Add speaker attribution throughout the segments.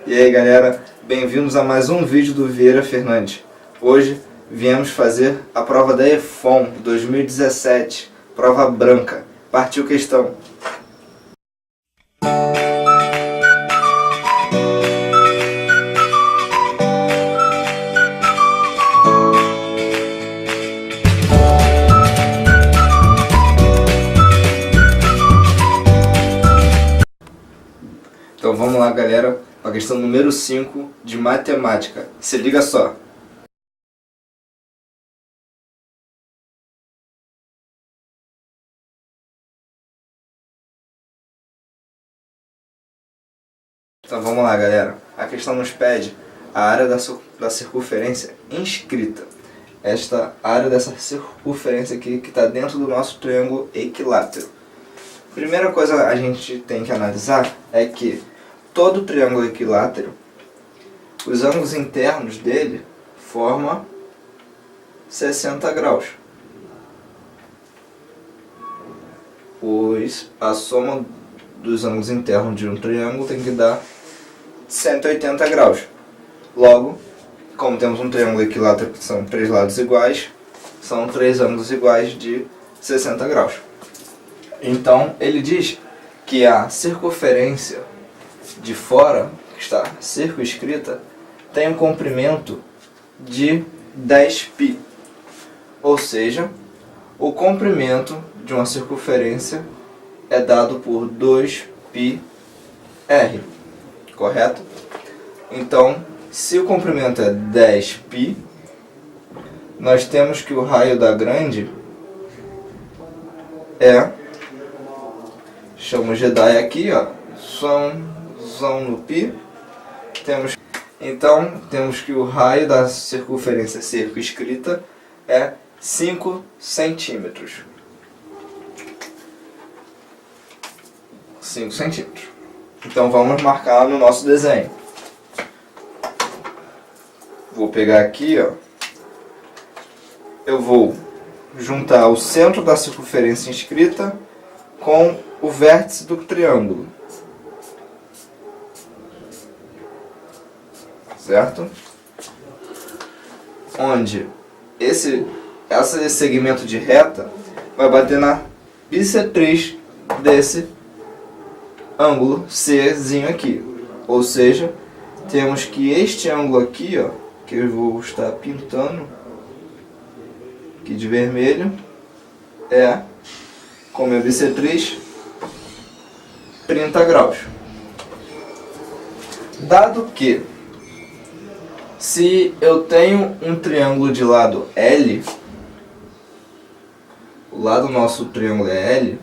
Speaker 1: E aí galera, bem-vindos a mais um vídeo do Vieira Fernandes. Hoje viemos fazer a prova da EFON 2017, prova branca. Partiu questão. Então vamos lá galera, a questão número 5 de matemática. Se liga só. Então vamos lá galera, a questão nos pede a área da circunferência inscrita. Esta área dessa circunferência aqui que está dentro do nosso triângulo equilátero. Primeira coisa a gente tem que analisar é que todo triângulo equilátero, os ângulos internos dele formam 60 graus. Pois a soma dos ângulos internos de um triângulo tem que dar 180 graus. Logo, como temos um triângulo equilátero que são três lados iguais, são três ângulos iguais de 60 graus. Então, ele diz que a circunferência de fora, que está circunscrita, tem um comprimento de 10π. Ou seja, o comprimento de uma circunferência é dado por 2πr. Correto? Então, se o comprimento é 10π, nós temos que o raio da grande é, chamamos de Jedi aqui, ó, zão no π. Então, temos que o raio da circunferência circunscrita é 5 centímetros. 5 centímetros. Então vamos marcar no nosso desenho. Vou pegar aqui, ó. Eu vou juntar o centro da circunferência inscrita com o vértice do triângulo. Certo? Onde esse segmento de reta vai bater na bissetriz desse ângulo Czinho aqui. Ou seja, temos que este ângulo aqui, ó, que eu vou estar pintando aqui de vermelho, é, como é bissetriz, 30 graus. Dado que, se eu tenho um triângulo de lado L, o lado do nosso triângulo é L,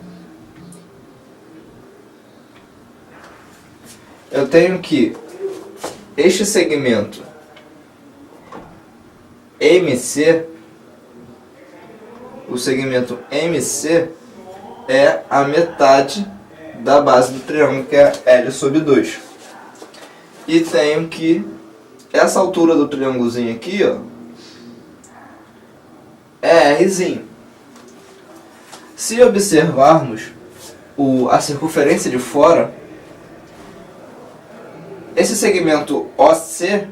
Speaker 1: eu tenho que este segmento MC, o segmento MC é a metade da base do triângulo, que é L/2. E tenho que essa altura do triângulozinho aqui, ó, é Rzinho. Se observarmos a circunferência de fora, esse segmento OC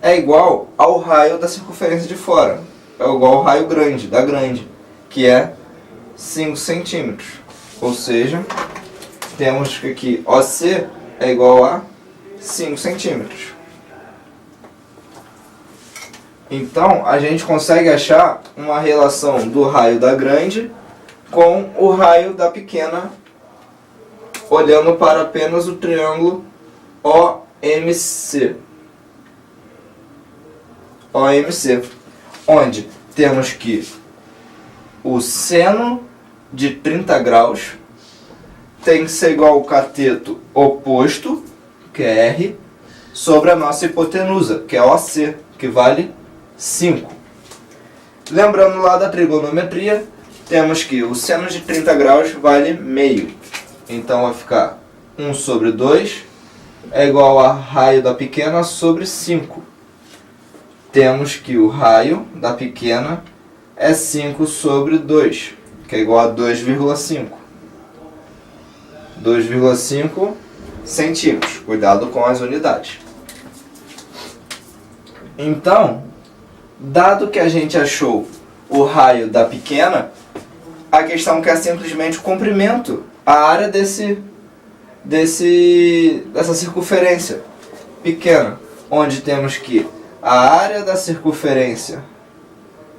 Speaker 1: é igual ao raio da circunferência de fora. É igual ao raio da grande, que é 5 centímetros. Ou seja, temos que aqui OC é igual a 5 centímetros. Então, a gente consegue achar uma relação do raio da grande com o raio da pequena, olhando para apenas o triângulo OMC. Onde temos que o seno de 30 graus tem que ser igual ao cateto oposto, que é R, sobre a nossa hipotenusa, que é OC, que vale 5. Lembrando lá da trigonometria, temos que o seno de 30 graus vale meio. Então vai ficar 1/2 é igual a raio da pequena sobre 5. Temos que o raio da pequena é 5/2, que é igual a 2,5. 2,5 centímetros. Cuidado com as unidades. Então, dado que a gente achou o raio da pequena, a questão quer simplesmente o comprimento, a área dessa circunferência pequena, onde temos que a área da circunferência,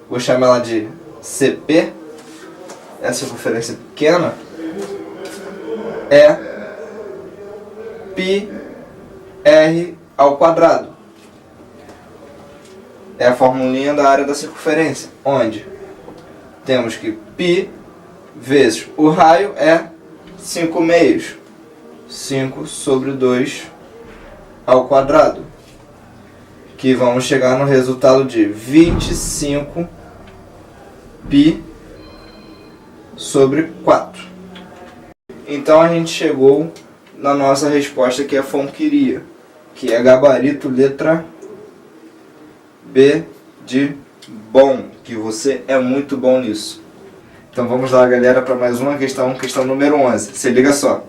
Speaker 1: vou chamar ela de CP, é a circunferência pequena, é πr ao quadrado. É a formulinha da área da circunferência, onde temos que π vezes o raio é 5 meios, 5 sobre 2 ao quadrado, que vamos chegar no resultado de 25 π sobre 4. Então a gente chegou na nossa resposta que a FON queria, que é gabarito letra B de bom, que você é muito bom nisso. Então vamos lá, galera, para mais uma questão, questão número 11. Se liga só.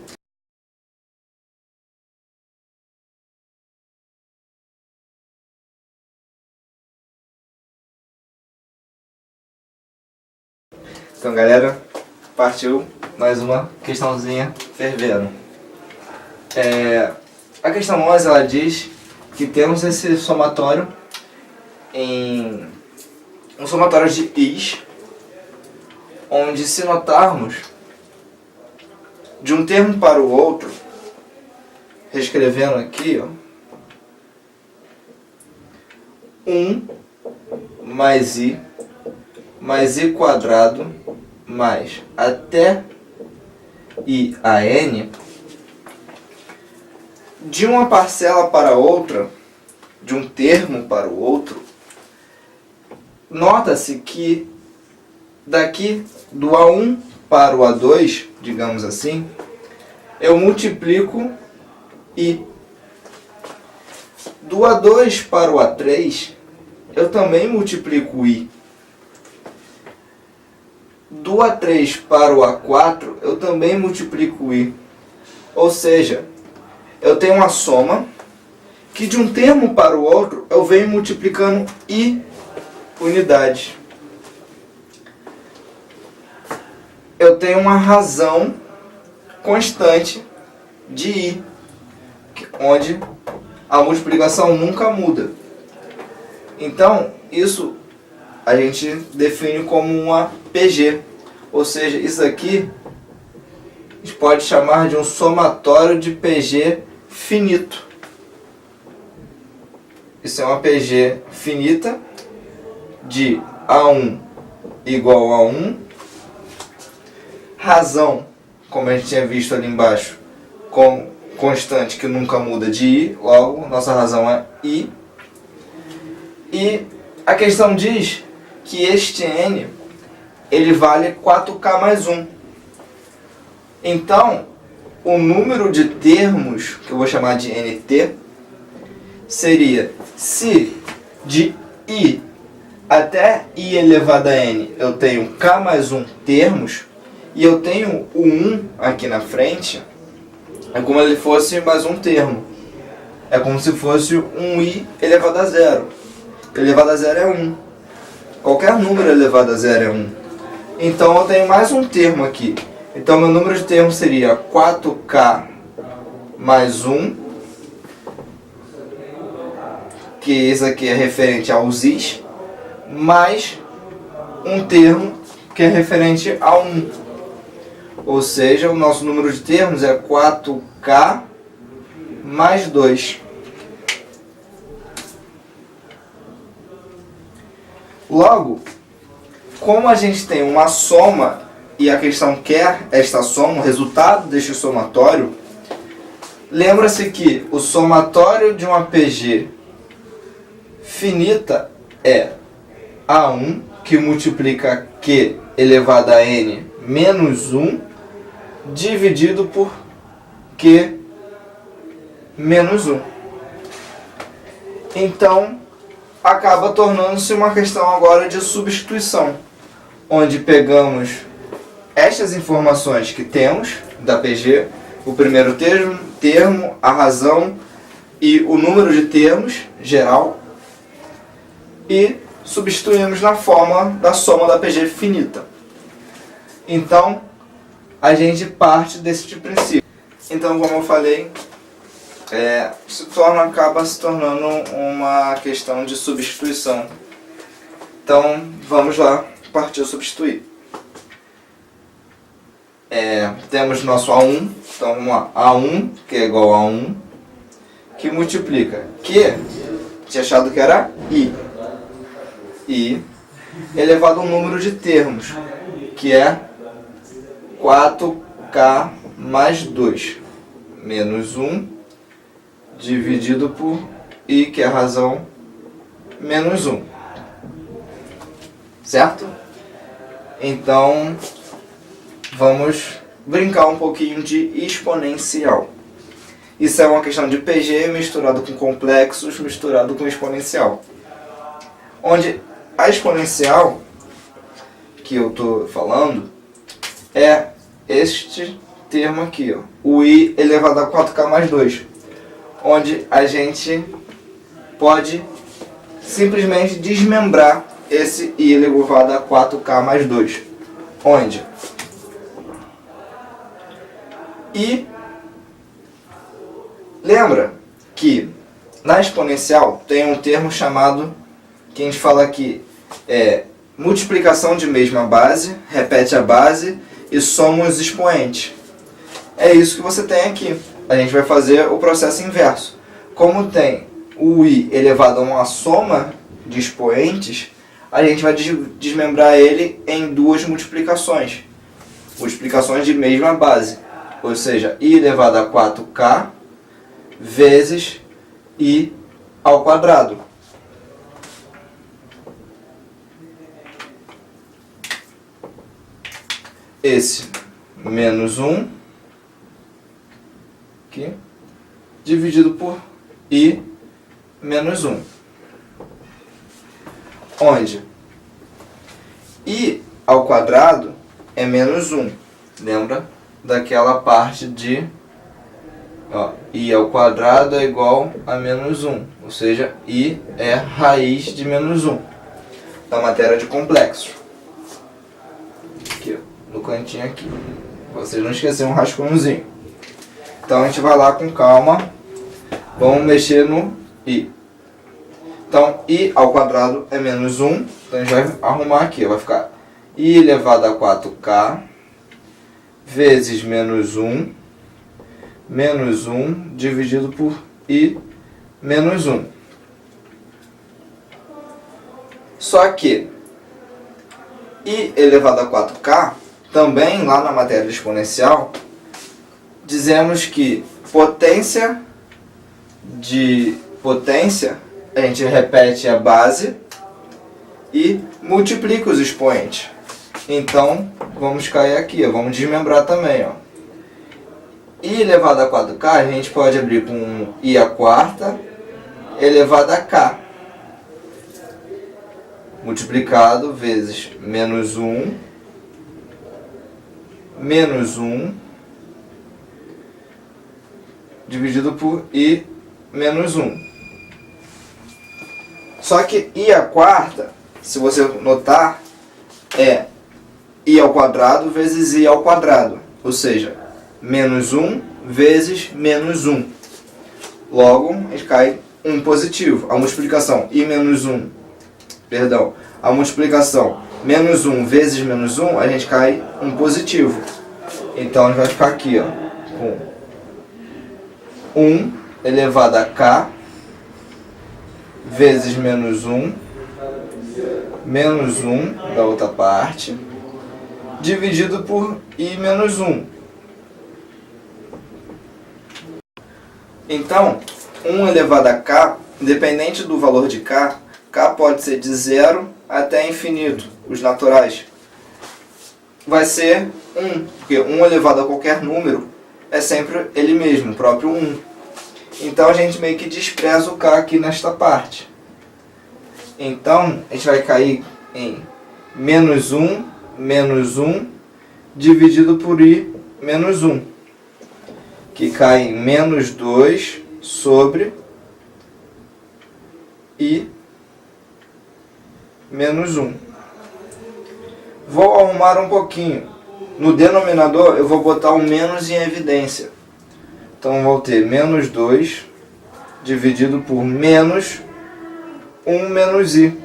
Speaker 1: Então, galera, partiu mais uma questãozinha fervendo. A questão 11, ela diz que temos esse somatório em um somatório de i's, onde, se notarmos de um termo para o outro, reescrevendo aqui, ó, 1 mais i quadrado mais até i a n, de uma parcela para outra, de um termo para o outro, nota-se que daqui do A1 para o A2, digamos assim, eu multiplico i. Do A2 para o A3, eu também multiplico i. Do A3 para o A4, eu também multiplico i. Ou seja, eu tenho uma soma que de um termo para o outro eu venho multiplicando i unidades. Eu tenho uma razão constante de i, onde a multiplicação nunca muda. Então, isso a gente define como uma PG. Ou seja, isso aqui a gente pode chamar de um somatório de PG finito. Isso é uma PG finita de A1 igual a 1. Razão, como a gente tinha visto ali embaixo, com constante que nunca muda de i, logo nossa razão é i. E a questão diz que este n ele vale 4k mais 1. Então, o número de termos, que eu vou chamar de nt, seria, se de i até i elevado a n eu tenho k mais 1 termos, e eu tenho o 1 aqui na frente, é como se ele fosse mais um termo. É como se fosse um i elevado a 0. Elevado a 0 é 1. Qualquer número elevado a 0 é 1. Então eu tenho mais um termo aqui. Então meu número de termos seria 4k mais 1, que isso aqui é referente aos i's, mais um termo que é referente a 1. Ou seja, o nosso número de termos é 4k mais 2. Logo, como a gente tem uma soma e a questão quer esta soma, o resultado deste somatório, lembra-se que o somatório de uma PG finita é A1, que multiplica Q elevado a N menos 1, dividido por Q menos 1. Então, acaba tornando-se uma questão agora de substituição, onde pegamos estas informações que temos da PG, o primeiro termo, a razão e o número de termos geral e substituímos na forma da soma da PG finita. Então, a gente parte desse princípio. Então, como eu falei, acaba se tornando uma questão de substituição. Então, vamos lá partir a substituir. Temos nosso A1, então vamos lá, A1, que é igual a 1, que multiplica Q, tinha achado que era I, elevado ao número de termos, que é 4K mais 2, menos 1, dividido por I, que é a razão, menos 1. Certo? Então, vamos brincar um pouquinho de exponencial. Isso é uma questão de PG misturado com complexos, misturado com exponencial. Onde a exponencial que eu estou falando é este termo aqui, ó, o I elevado a 4K mais 2. Onde a gente pode simplesmente desmembrar esse I elevado a 4K mais 2. Onde I, lembra que na exponencial tem um termo chamado, que a gente fala aqui, multiplicação de mesma base, repete a base e soma os expoentes. É isso que você tem aqui. A gente vai fazer o processo inverso. Como tem o I elevado a uma soma de expoentes, a gente vai desmembrar ele em duas multiplicações. Multiplicações de mesma base. Ou seja, I elevado a 4K vezes I ao quadrado. Esse menos 1 aqui, dividido por I menos 1. Onde I ao quadrado é menos 1. Lembra daquela parte de I ao quadrado é igual a menos 1. Ou seja, I é raiz de menos 1. Da matéria de complexos. Aqui, no cantinho aqui. Vocês não esqueceram um rascunhozinho. Então a gente vai lá com calma. Vamos mexer no I. Então I ao quadrado é menos 1. Então a gente vai arrumar aqui. Vai ficar I elevado a 4K vezes menos 1. Menos 1 dividido por I menos 1. Só que I elevado a 4K, também lá na matéria exponencial, dizemos que potência de potência, a gente repete a base e multiplica os expoentes. Então, vamos cair aqui, vamos desmembrar também. I elevado a 4K, a gente pode abrir com I a quarta elevado a K. Multiplicado vezes menos 1, menos 1, dividido por I menos 1. Só que I a quarta, se você notar, é I ao quadrado vezes I ao quadrado. Ou seja, menos 1 vezes menos 1. Logo, a gente cai 1 positivo. A multiplicação I menos 1, perdão, a multiplicação menos 1 vezes menos 1, a gente cai 1 positivo. Então, a gente vai ficar aqui, com 1 elevado a K vezes menos 1 da outra parte, dividido por I menos 1. Então, 1 elevado a K, independente do valor de K, K pode ser de 0 até infinito, os naturais. Vai ser 1, porque 1 elevado a qualquer número é sempre ele mesmo, o próprio 1. Então a gente meio que despreza o K aqui nesta parte. Então a gente vai cair em menos 1 dividido por I menos 1. que cai em menos 2 sobre I menos 1. Vou arrumar um pouquinho. No denominador eu vou botar um menos em evidência. Então vou ter menos 2 dividido por menos 1 menos I.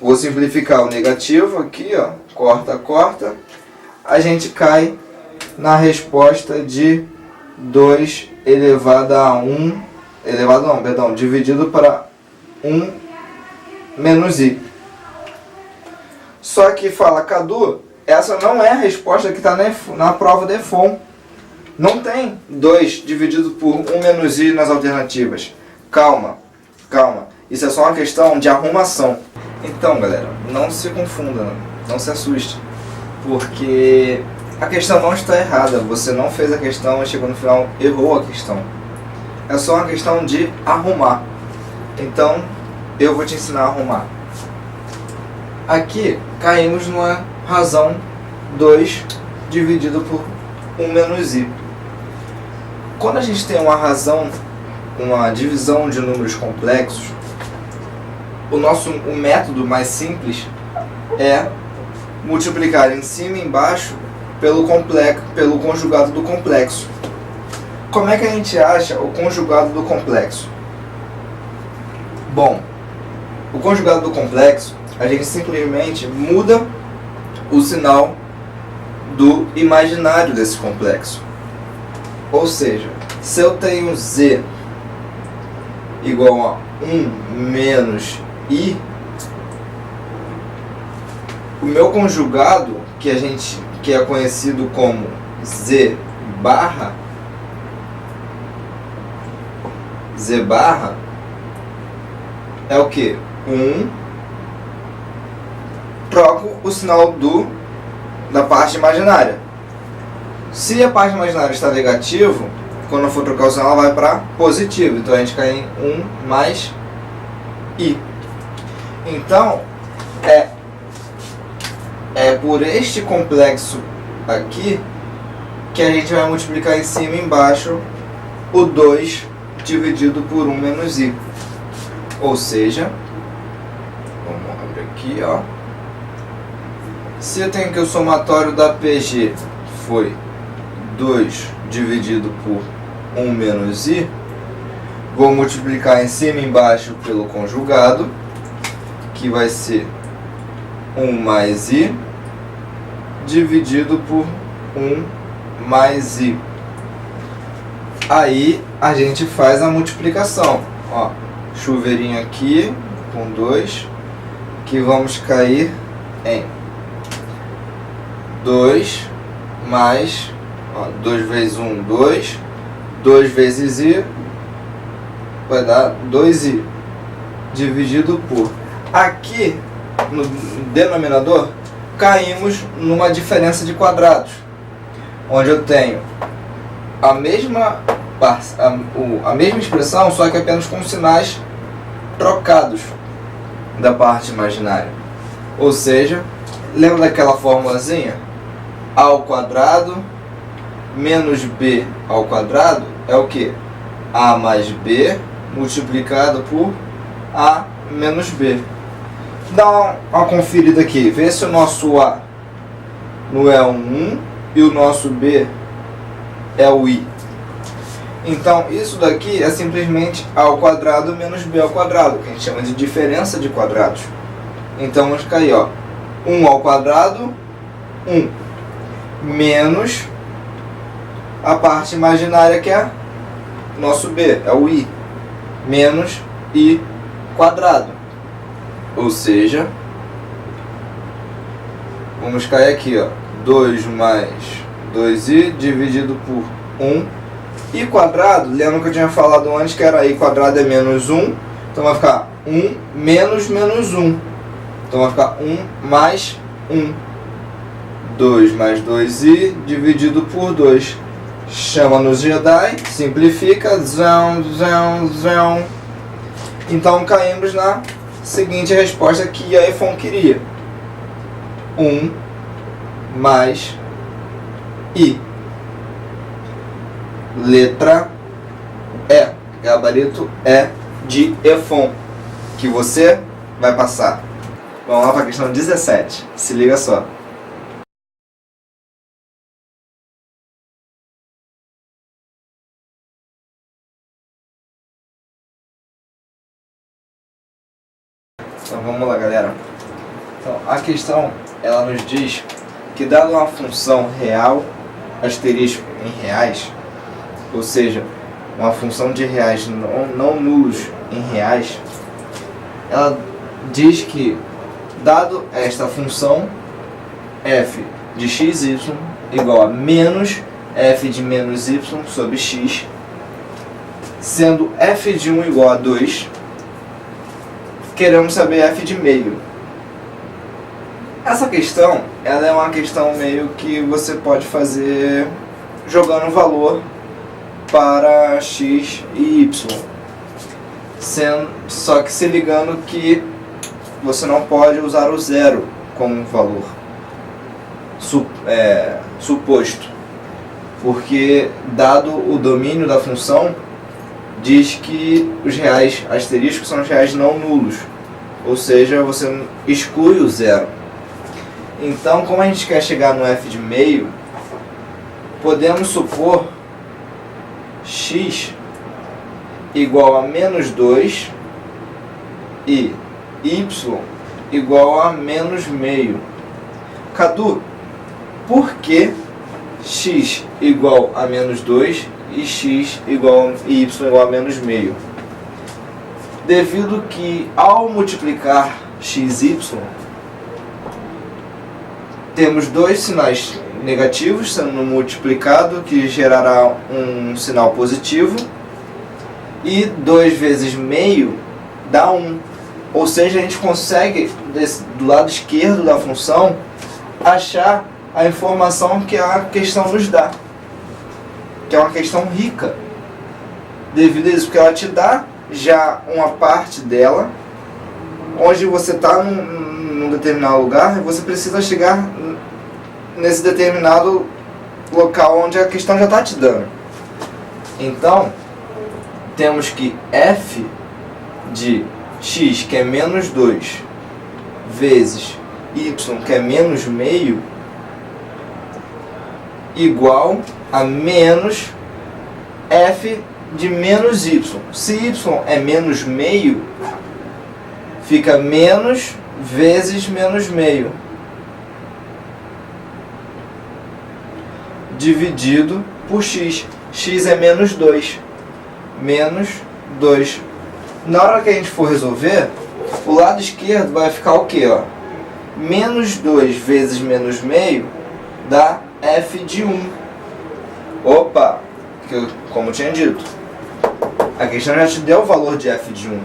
Speaker 1: Vou simplificar o negativo aqui, ó, corta, corta. A gente cai na resposta de 2 elevado a 1, dividido para 1 menos I. Só que fala, Cadu, essa não é a resposta que está na prova de EFON. Não tem 2 dividido por 1 menos I nas alternativas. Calma, calma. Isso é só uma questão de arrumação. Então, galera, não se confunda, não se assuste. Porque a questão não está errada. Você não fez a questão e chegou no final, errou a questão. É só uma questão de arrumar. Então, eu vou te ensinar a arrumar. Aqui, caímos numa razão 2 dividido por 1 menos I. Quando a gente tem uma razão, uma divisão de números complexos, o método mais simples é multiplicar em cima e embaixo pelo conjugado do complexo. Como é que a gente acha o conjugado do complexo? Bom, o conjugado do complexo, a gente simplesmente muda o sinal do imaginário desse complexo. Ou seja, se eu tenho Z igual a 1 menos I, o meu conjugado, que é conhecido como Z barra, é o que? 1, troco o sinal da parte imaginária. Se a parte imaginária está negativo, quando eu for trocar o sinal, ela vai para positivo. Então a gente cai em 1 mais I. Então, é por este complexo aqui que a gente vai multiplicar em cima e embaixo o 2 dividido por 1 menos I. Ou seja, vamos abrir aqui, ó. Se eu tenho que o somatório da PG foi 2 dividido por 1 menos I, vou multiplicar em cima e embaixo pelo conjugado, que vai ser 1 mais I, dividido por 1 mais I. Aí a gente faz a multiplicação. Ó, chuveirinho aqui com 2, que vamos cair em 2 mais, ó, 2 vezes 1, 2, 2 vezes I, vai dar 2I, dividido por... Aqui, no denominador, caímos numa diferença de quadrados, onde eu tenho a mesma expressão, só que apenas com sinais trocados da parte imaginária. Ou seja, lembra daquela formulazinha? A ao quadrado menos B ao quadrado é o que? A mais B multiplicado por A menos B. Dá uma conferida aqui, vê se o nosso A não é um 1 e o nosso B é o I. Então isso daqui é simplesmente A ao quadrado menos B ao quadrado, que a gente chama de diferença de quadrados. Então vamos cair, ó, 1 ao quadrado, 1, menos a parte imaginária que é nosso B, é o I, menos I quadrado. Ou seja, vamos cair aqui, ó, 2 mais 2i dividido por 1. I quadrado, lembra que eu tinha falado antes que era I quadrado é menos 1, então vai ficar 1 menos menos 1. Então vai ficar 1 mais 1. 2 mais 2i dividido por 2. Chama nos Jedi, simplifica, zão, zão, zão. Então caímos na seguinte resposta que a EFON queria. 1 mais I. Letra E. Gabarito E de EFON, que você vai passar. Vamos lá para a questão 17. Se liga só. Então vamos lá, galera. Então, a questão, ela nos diz que dado uma função real, asterisco em reais, ou seja, uma função de reais não nulos em reais, ela diz que, dado esta função, f de xy igual a menos f de menos y sobre x, sendo f de 1 igual a 2, queremos saber f de meio. Essa questão, ela é uma questão meio que você pode fazer jogando valor para x e y. Só que se ligando que você não pode usar o zero como valor suposto. Porque, dado o domínio da função, diz que os reais asteriscos são os reais não nulos, ou seja, você exclui o zero. Então, como a gente quer chegar no f de meio, podemos supor x igual a menos 2 e y igual a menos meio. Cadu, por que x igual a menos 2 e x igual e y igual a menos meio? Devido que ao multiplicar x e y, temos dois sinais negativos sendo multiplicado, que gerará um sinal positivo, e 2 vezes meio dá 1. Ou seja, a gente consegue, do lado esquerdo da função, achar a informação que a questão nos dá, que é uma questão rica, devido a isso, porque ela te dá já uma parte dela, onde você está num determinado lugar e você precisa chegar nesse determinado local onde a questão já está te dando. Então, temos que f de x, que é menos 2, vezes y, que é menos meio, igual a menos f de menos y. Se y é menos meio, fica menos vezes menos meio, dividido por x. X é menos 2. Menos 2. Na hora que a gente for resolver, o lado esquerdo vai ficar o quê? Ó? Menos 2 vezes menos meio dá f de 1. Opa! Como eu tinha dito, a questão já te deu o valor de f de 1.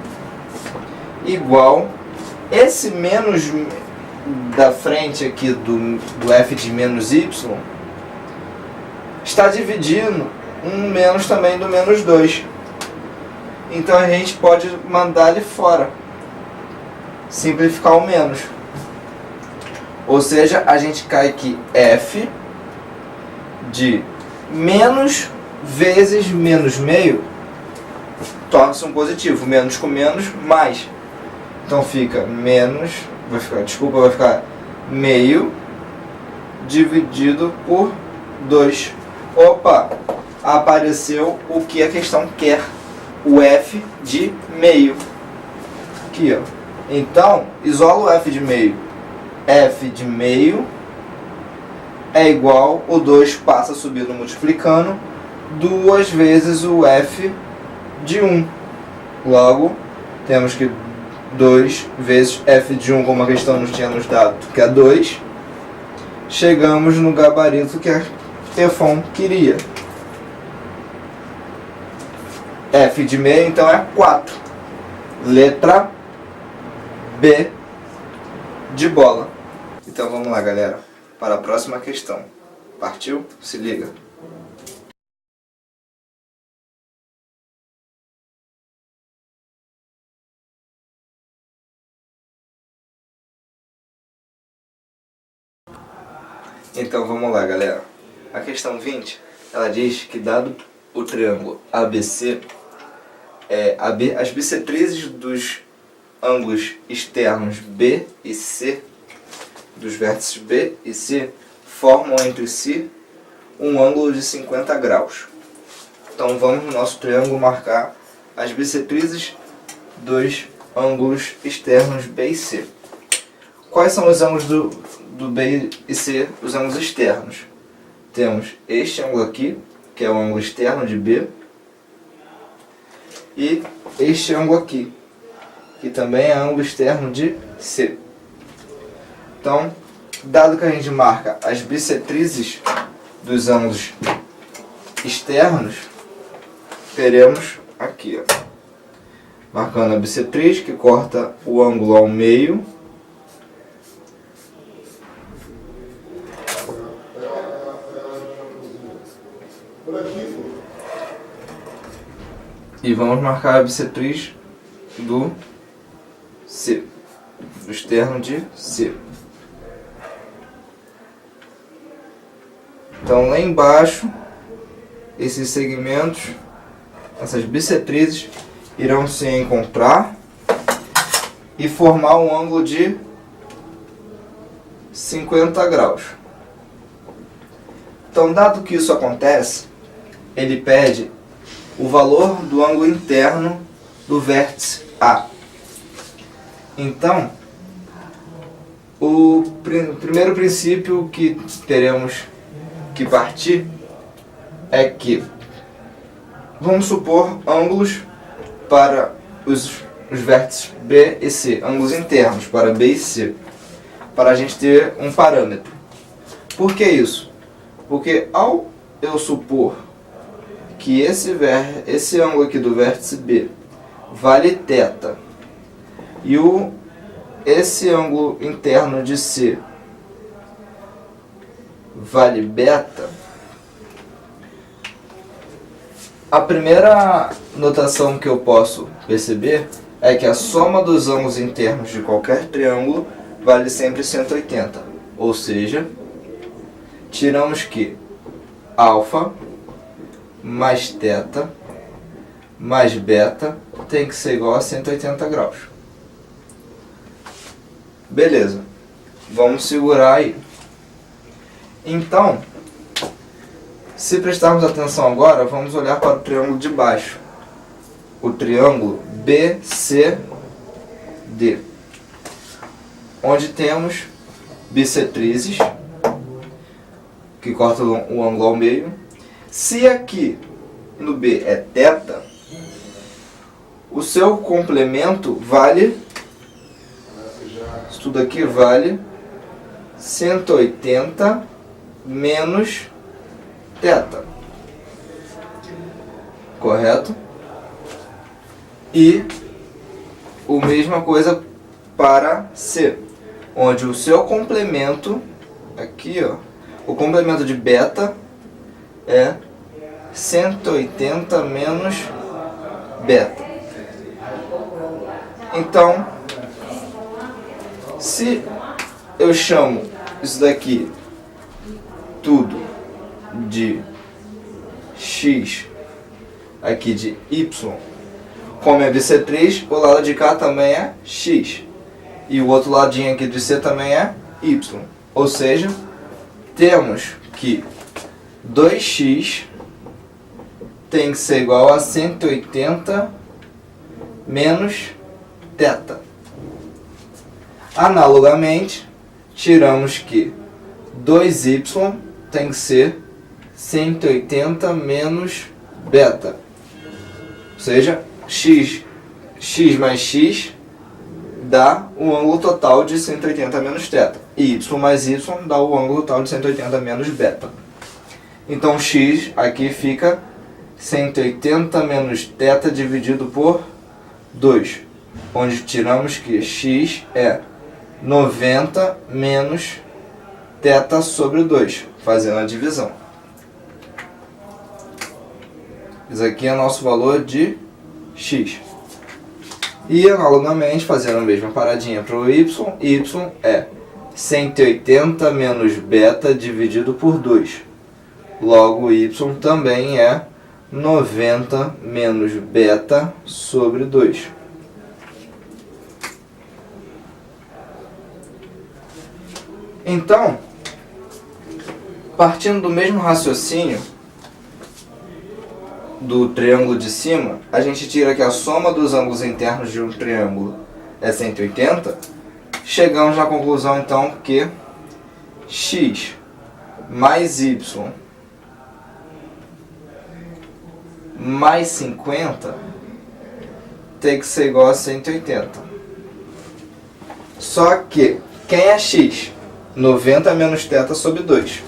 Speaker 1: Igual, esse menos da frente aqui do f de menos y está dividindo um menos também do menos 2. Então a gente pode mandar ele fora, simplificar o menos. Ou seja, a gente cai que f de menos vezes menos meio torna-se um positivo. Menos com menos, mais. Então fica menos, vai ficar meio dividido por 2. Opa! Apareceu o que a questão quer. O f de meio. Aqui, ó. Então, isola o f de meio. F de meio é igual, o 2 passa subindo multiplicando, 2 vezes o f de 1. Logo, temos que 2 vezes f de 1, como a questão nos tinha nos dado, que é 2. Chegamos no gabarito que a EFON queria. F de meio, então, é 4. Letra B de bola. Então vamos lá, galera, para a próxima questão. Partiu? Se liga. Então vamos lá, galera. A questão 20, ela diz que dado o triângulo ABC, as bissetrizes dos ângulos externos B e C, dos vértices B e C, formam entre si um ângulo de 50 graus. Então vamos no nosso triângulo marcar as bissetrizes dos ângulos externos B e C. Quais são os ângulos do B e C, os ângulos externos? Temos este ângulo aqui, que é o ângulo externo de B, e este ângulo aqui, que também é ângulo externo de C. Então, dado que a gente marca as bissetrizes dos ângulos externos, teremos aqui, ó, marcando a bissetriz que corta o ângulo ao meio, e vamos marcar a bissetriz do C, do externo de C. Então lá embaixo, esses segmentos, essas bissetrizes, irão se encontrar e formar um ângulo de 50 graus. Então, dado que isso acontece, ele pede o valor do ângulo interno do vértice A. Então, o primeiro princípio que teremos que partir é que vamos supor ângulos para os vértices B e C, ângulos internos para B e C, para a gente ter um parâmetro. Por que isso? Porque ao eu supor que esse ângulo aqui do vértice B vale θ e esse ângulo interno de C vale beta, a primeira notação que eu posso perceber é que a soma dos ângulos internos de qualquer triângulo vale sempre 180. Ou seja, tiramos que alfa mais θ mais beta tem que ser igual a 180 graus. Beleza, vamos segurar aí. Então, se prestarmos atenção agora, vamos olhar para o triângulo de baixo. O triângulo BCD, onde temos bissetrizes que cortam o ângulo ao meio. Se aqui no B é θ, o seu complemento vale, isso tudo aqui vale 180 menos θ, correto? E a mesma coisa para C, onde o seu complemento, aqui ó, o complemento de beta é 180 menos beta. Então, se eu chamo isso daqui tudo de x, aqui de y, como é bissetriz, o lado de cá também é x. E o outro ladinho aqui de C também é y. Ou seja, temos que 2x tem que ser igual a 180 menos θ. Analogamente, tiramos que 2y tem que ser 180 menos beta. Ou seja, x mais x dá o ângulo total de 180 menos θ. E y mais y dá o ângulo total de 180 menos beta. Então x aqui fica 180 menos θ dividido por 2, onde tiramos que x é 90 menos θ sobre 2, fazendo a divisão. Isso aqui é nosso valor de x. E analogamente, fazendo a mesma paradinha para o y é 180 menos beta dividido por 2. Logo, y também é 90 menos beta sobre 2. Então, partindo do mesmo raciocínio do triângulo de cima, a gente tira que a soma dos ângulos internos de um triângulo é 180. Chegamos na conclusão, então, que x mais y mais 50 tem que ser igual a 180. Só que, quem é x? 90 menos θ sobre 2.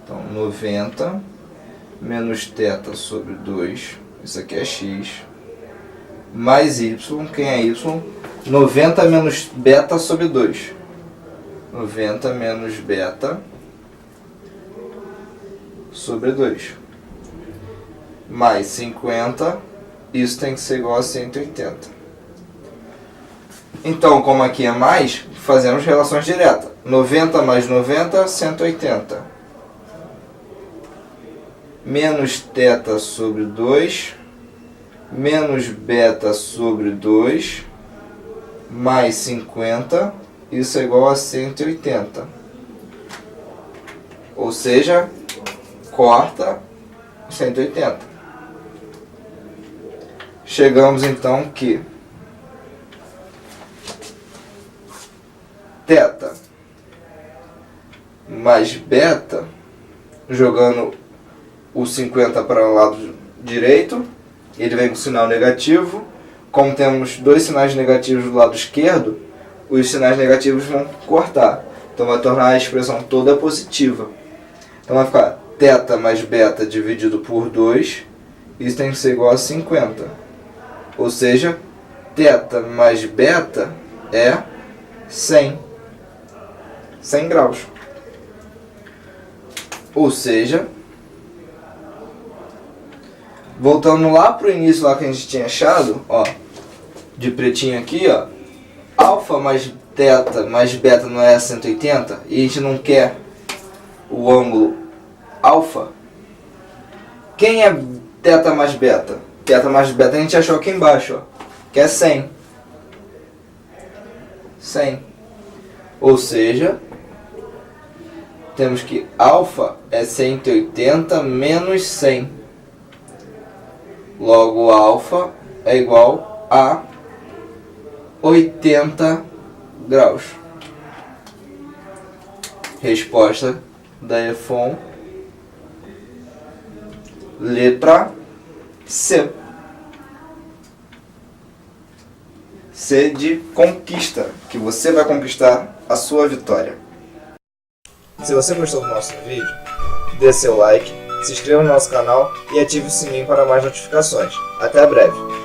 Speaker 1: Então, 90 menos θ sobre 2, isso aqui é x, mais y, quem é y? 90 menos beta sobre 2. 90 menos beta sobre 2. Mais 50, isso tem que ser igual a 180. Então, como aqui é mais, fazemos relações diretas. 90 mais 90, 180. Menos θ sobre 2, menos beta sobre 2, mais 50, isso é igual a 180. Ou seja, corta 180. Chegamos então que θ mais beta, jogando o 50 para o lado direito, ele vem com sinal negativo. Como temos dois sinais negativos do lado esquerdo, os sinais negativos vão cortar. Então vai tornar a expressão toda positiva. Então vai ficar θ mais beta dividido por 2, isso tem que ser igual a 50. Ou seja, θ mais beta é 100. 100 graus. Ou seja, voltando lá para o início lá que a gente tinha achado, ó, de pretinho aqui, ó, alfa mais θ mais beta não é 180 e a gente não quer o ângulo alfa. Quem é θ mais beta? Θ mais beta a gente achou aqui embaixo, ó, que é 100. 100. Ou seja, temos que alfa é 180 menos 100. Logo, alfa é igual a 80 graus. Resposta da EFON, letra C. C de conquista, que você vai conquistar a sua vitória. Se você gostou do nosso vídeo, dê seu like, se inscreva no nosso canal e ative o sininho para mais notificações. Até breve!